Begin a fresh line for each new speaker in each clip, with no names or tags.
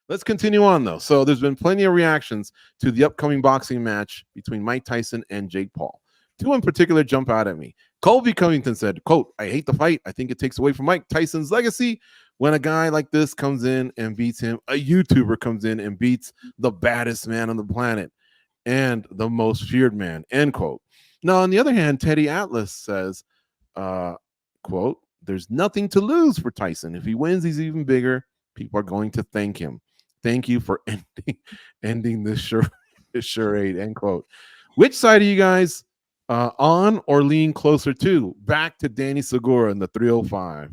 Let's continue on though. So there's been plenty of reactions to the upcoming boxing match between Mike Tyson and Jake Paul. Two in particular jump out at me. Colby Covington said, quote, I hate the fight. I think it takes away from Mike Tyson's legacy when a guy like this comes in and beats him. A YouTuber comes in and beats the baddest man on the planet and the most feared man, end quote. Now, on the other hand, Teddy Atlas says, quote, there's nothing to lose for Tyson. If he wins, he's even bigger. People are going to thank him. Thank you for ending this charade, end quote. Which side are you guys on or lean closer to? Back to Danny Segura in the 305.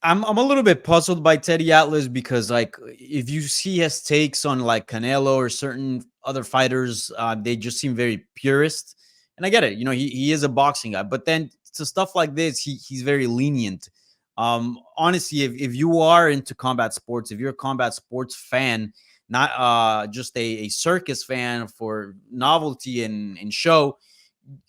I'm a little bit puzzled by Teddy Atlas because, like, if you see his takes on like Canelo or certain other fighters, they just seem very purist. And I get it, he is a boxing guy, but then to stuff like this, he's very lenient. Honestly, if you are into combat sports, if you're a combat sports fan, not just a circus fan for novelty and show,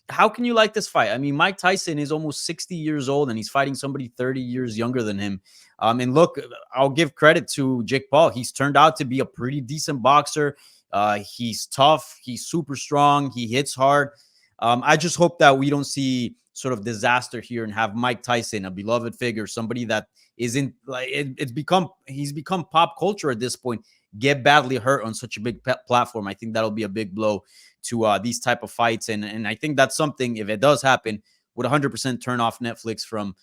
how can you like this fight? I mean, Mike Tyson is almost 60 years old and he's fighting somebody 30 years younger than him. And look, I'll give credit to Jake Paul. He's turned out to be a pretty decent boxer. He's tough. He's super strong. He hits hard. I just hope that we don't see sort of disaster here and have Mike Tyson, a beloved figure, somebody that isn't like he's become pop culture at this point, get badly hurt on such a big platform. I think that'll be a big blow to these type of fights. And I think that's something, if it does happen, would 100% turn off Netflix from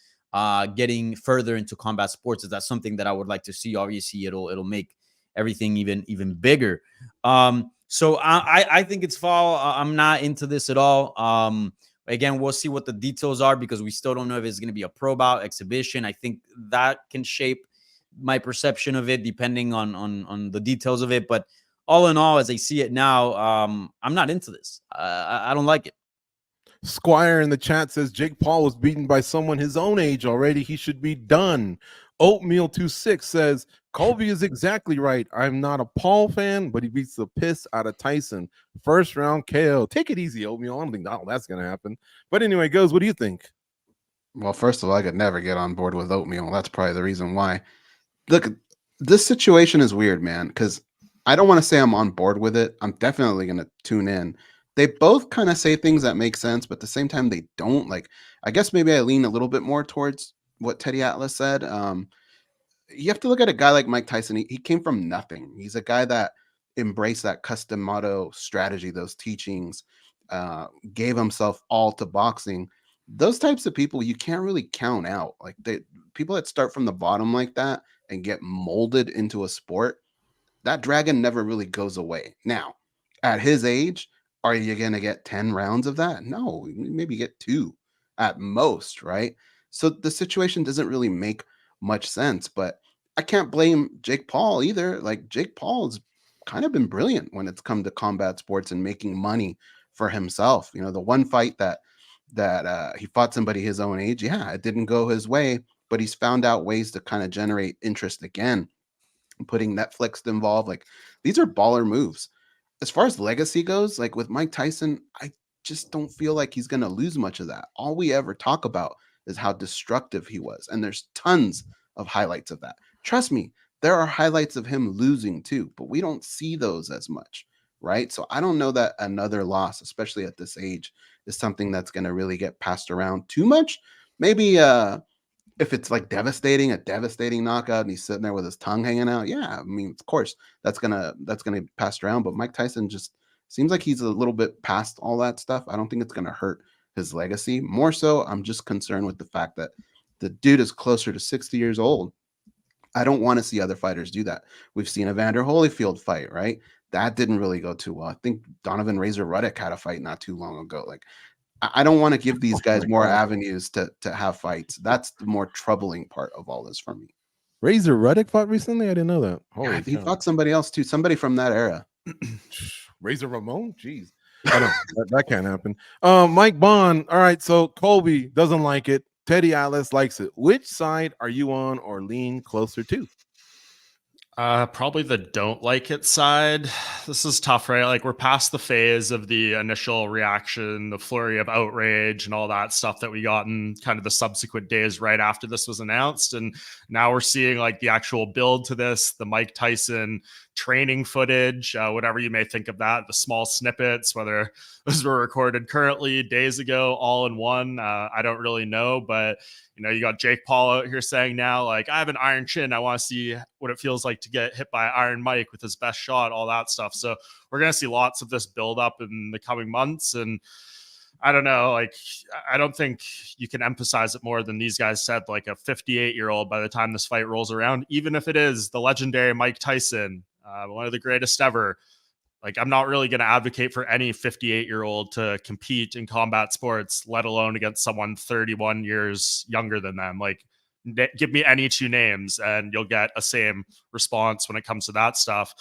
getting further into combat sports. Is that something that I would like to see? Obviously, it'll make everything even bigger. So I think it's fall. I'm not into this at all. Again, we'll see what the details are because we still don't know if it's going to be a pro bout exhibition. I think that can shape my perception of it depending on the details of it. But all in all, as I see it now, I'm not into this. I don't like it.
Squire in the chat says Jake Paul was beaten by someone his own age already. He should be done. Oatmeal26 says Colby is exactly right. I'm not a Paul fan, but he beats the piss out of Tyson. First round KO. Take it easy, Oatmeal. I don't think that's going to happen. But anyway, Goes, what do you think?
Well, first of all, I could never get on board with Oatmeal. That's probably the reason why. Look, this situation is weird, man, because I don't want to say I'm on board with it. I'm definitely going to tune in. They both kind of say things that make sense, but at the same time, they don't. Like, I guess maybe I lean a little bit more towards what Teddy Atlas said. You have to look at a guy like Mike Tyson. He came from nothing. He's a guy that embraced that custom motto strategy, those teachings, gave himself all to boxing. Those types of people you can't really count out. Like people that start from the bottom like that and get molded into a sport, that dragon never really goes away. Now, at his age, are you going to get 10 rounds of that? No, maybe get 2 at most, right? So the situation doesn't really make much sense, but I can't blame Jake Paul either. Like, Jake Paul has kind of been brilliant when it's come to combat sports and making money for himself. You know, the one fight that he fought somebody his own age, yeah, it didn't go his way, but he's found out ways to kind of generate interest again, putting Netflix involved. Like, these are baller moves. As far as legacy goes, like with Mike Tyson, I just don't feel like he's going to lose much of that. All we ever talk about is how destructive he was. And there's tons of highlights of that. Trust me, there are highlights of him losing too, but we don't see those as much, right? So I don't know that another loss, especially at this age, is something that's going to really get passed around too much. Maybe if it's like a devastating knockout and he's sitting there with his tongue hanging out, yeah, I mean, of course, that's gonna be passed around. But Mike Tyson just seems like he's a little bit past all that stuff. I don't think it's gonna hurt his legacy. More so, I'm just concerned with the fact that the dude is closer to 60 years old. I don't want to see other fighters do that. We've seen Evander Holyfield fight, right? That didn't really go too well. I think Donovan Razor Ruddock had a fight not too long ago. Like, I don't want to give these guys more avenues to have fights. That's the more troubling part of all this for me.
Razor Ruddock fought recently? I didn't know that.
Yeah, he fought somebody else too. Somebody from that era.
Razor Ramon? Jeez. I don't, that can't happen. Mike Bond. All right, so Colby doesn't like it. Teddy Atlas likes it. Which side are you on or lean closer to?
Probably the don't like it side. This is tough, right? Like we're past the phase of the initial reaction, the flurry of outrage and all that stuff that we got in kind of the subsequent days right after this was announced. And now we're seeing like the actual build to this, the Mike Tyson training footage, whatever you may think of that, the small snippets, whether those were recorded currently, days ago, all in one. I don't really know, but you got Jake Paul out here saying now, like, I have an iron chin. I want to see what it feels like to get hit by Iron Mike with his best shot, all that stuff. So we're going to see lots of this build up in the coming months. And I don't know, like, I don't think you can emphasize it more than these guys said, like a 58-year-old by the time this fight rolls around, even if it is the legendary Mike Tyson, one of the greatest ever. Like, I'm not really going to advocate for any 58-year-old to compete in combat sports, let alone against someone 31 years younger than them. Like, give me any two names and you'll get a same response when it comes to that stuff.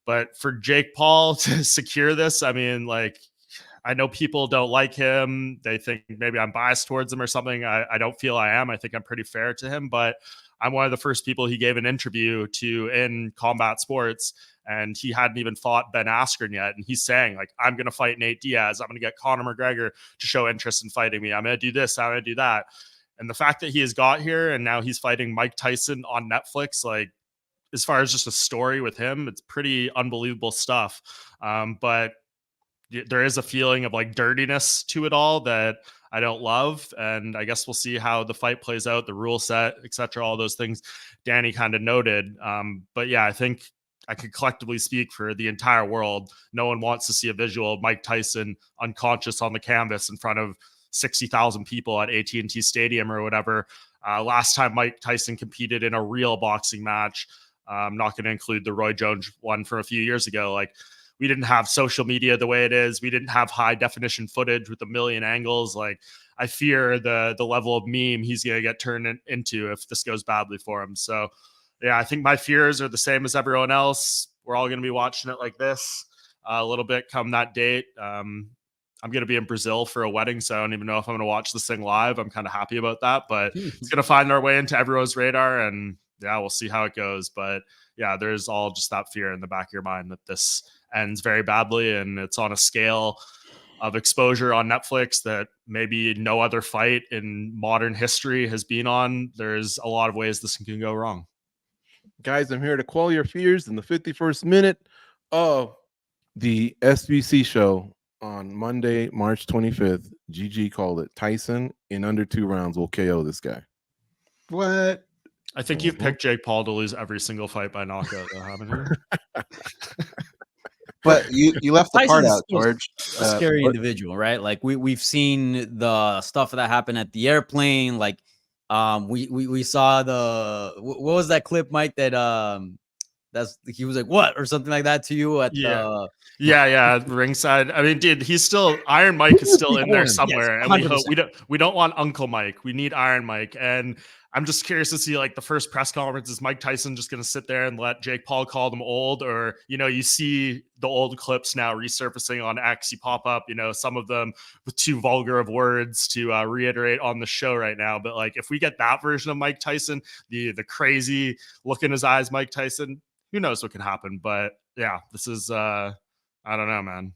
But for Jake Paul to secure this, I mean, like, I know people don't like him. They think maybe I'm biased towards him or something. I don't feel I am. I think I'm pretty fair to him, but I'm one of the first people he gave an interview to in combat sports, and he hadn't even fought Ben Askren yet. And he's saying, like, I'm going to fight Nate Diaz. I'm going to get Conor McGregor to show interest in fighting me. I'm going to do this. I'm going to do that. And the fact that he has got here and now he's fighting Mike Tyson on Netflix, like, as far as just a story with him, it's pretty unbelievable stuff. But there is a feeling of like dirtiness to it all that I don't love. And I guess we'll see how the fight plays out, the rule set, etc. All those things Danny kind of noted. But yeah, I think I could collectively speak for the entire world. No one wants to see a visual of Mike Tyson unconscious on the canvas in front of 60,000 people at AT&T Stadium or whatever. Last time Mike Tyson competed in a real boxing match, I'm not going to include the Roy Jones one from a few years ago. Like, we didn't have social media the way it is. We didn't have high definition footage with a million angles. Like, I fear the level of meme he's going to get turned into if this goes badly for him. So yeah, I think my fears are the same as everyone else. We're all going to be watching it like this a little bit come that date. I'm going to be in Brazil for a wedding, so I don't even know if I'm going to watch this thing live. I'm kind of happy about that, but it's going to find our way into everyone's radar, and yeah, we'll see how it goes. But yeah, there's all just that fear in the back of your mind that this ends very badly, and it's on a scale of exposure on Netflix that maybe no other fight in modern history has been on. There's a lot of ways this can go wrong.
Guys, I'm here to quell your fears in the 51st minute of the SBC show on Monday, March 25th. GG called it. Tyson in under 2 rounds will KO this guy.
What?
I think you've picked Jake Paul to lose every single fight by knockout, though, haven't you?
But you left the part out, George.
A scary individual, right? Like we've seen the stuff that happened at the airplane. Like we saw what was that clip, Mike? That he was like, what, or something like that to you at
yeah, ringside. I mean, dude, he's still Iron Mike is still in there somewhere, yes, and we don't want Uncle Mike. We need Iron Mike, and I'm just curious to see, like, the first press conference, is Mike Tyson just going to sit there and let Jake Paul call them old? Or, you see the old clips now resurfacing on X, you pop up, some of them with too vulgar of words to reiterate on the show right now. But like, if we get that version of Mike Tyson, the crazy look in his eyes, Mike Tyson, who knows what can happen? But yeah, this is, I don't know, man.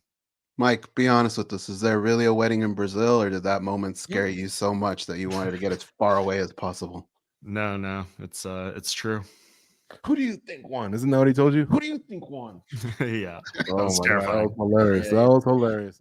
Mike, be honest with us. Is there really a wedding in Brazil, or did that moment scare you so much that you wanted to get as far away as possible?
No, it's true.
Who do you think won? Isn't that what he told you? Who do you think won?
Yeah.
Oh my God, that was hilarious. That was hilarious.